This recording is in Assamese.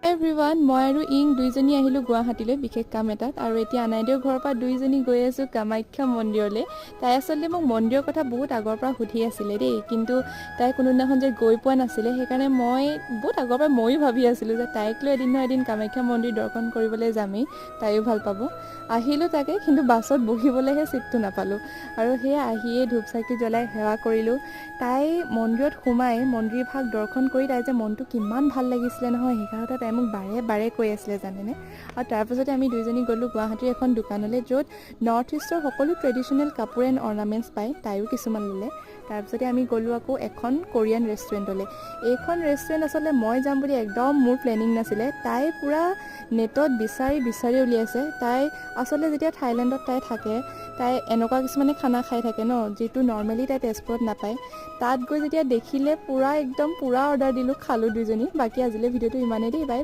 এভৰিৱান মই আৰু ইং দুইজনী আহিলোঁ গুৱাহাটীলৈ বিশেষ কাম এটাত আৰু এতিয়া আনাইদেউৰ ঘৰৰ পৰা দুইজনী গৈ আছোঁ কামাখ্যা মন্দিৰলৈ তাই আচলতে মোক মন্দিৰৰ কথা বহুত আগৰ পৰা সুধি আছিলে দেই কিন্তু তাই কোনোদিনাখন যে গৈ পোৱা নাছিলে সেইকাৰণে মই বহুত আগৰ পৰা ময়ো ভাবি আছিলোঁ যে তাইক লৈ এদিন নহয় এদিন কামাখ্যা মন্দিৰ দৰ্শন কৰিবলৈ যামেই তাইও ভাল পাব আহিলোঁ তাকে কিন্তু বাছত বহিবলৈহে ছিটটো নাপালোঁ আৰু সেয়া আহিয়ে ধূপ চাকি জ্বলাই সেৱা কৰিলোঁ তাই মন্দিৰত সোমাই মন্দিৰ ভাগ দৰ্শন কৰি তাই যে মনটো কিমান ভাল লাগিছিলে নহয় সেইকাৰণে তাই মোক বাৰে বাৰে কৈ আছিলে জানেনে আৰু তাৰপিছতে আমি দুইজনী গ'লোঁ গুৱাহাটীৰ এখন দোকানলৈ য'ত নৰ্থ ইষ্টৰ সকলো ট্ৰেডিশ্যনেল কাপোৰ এণ্ড অৰ্নামেণ্টছ পায় তাইও কিছুমান ল'লে তাৰপিছতে আমি গ'লোঁ আকৌ এখন কোৰিয়ান ৰেষ্টুৰেণ্টলৈ এইখন ৰেষ্টুৰেণ্ট আচলতে মই যাম বুলি একদম মোৰ প্লেনিং নাছিলে তাই পূৰা নেটত বিচাৰি উলিয়াইছে তাই আচলতে যেতিয়া থাইলেণ্ডত তাই থাকে তাই এনেকুৱা কিছুমানে খানা খাই থাকে ন যিটো নৰ্মেলি তাই তেজপুৰত নাপায় তাত গৈ যেতিয়া দেখিলে একদম পূৰা অৰ্ডাৰ দিলোঁ খালোঁ দুইজনী বাকী আজিলৈ ভিডিঅ'টো ইমানেই দেই বাই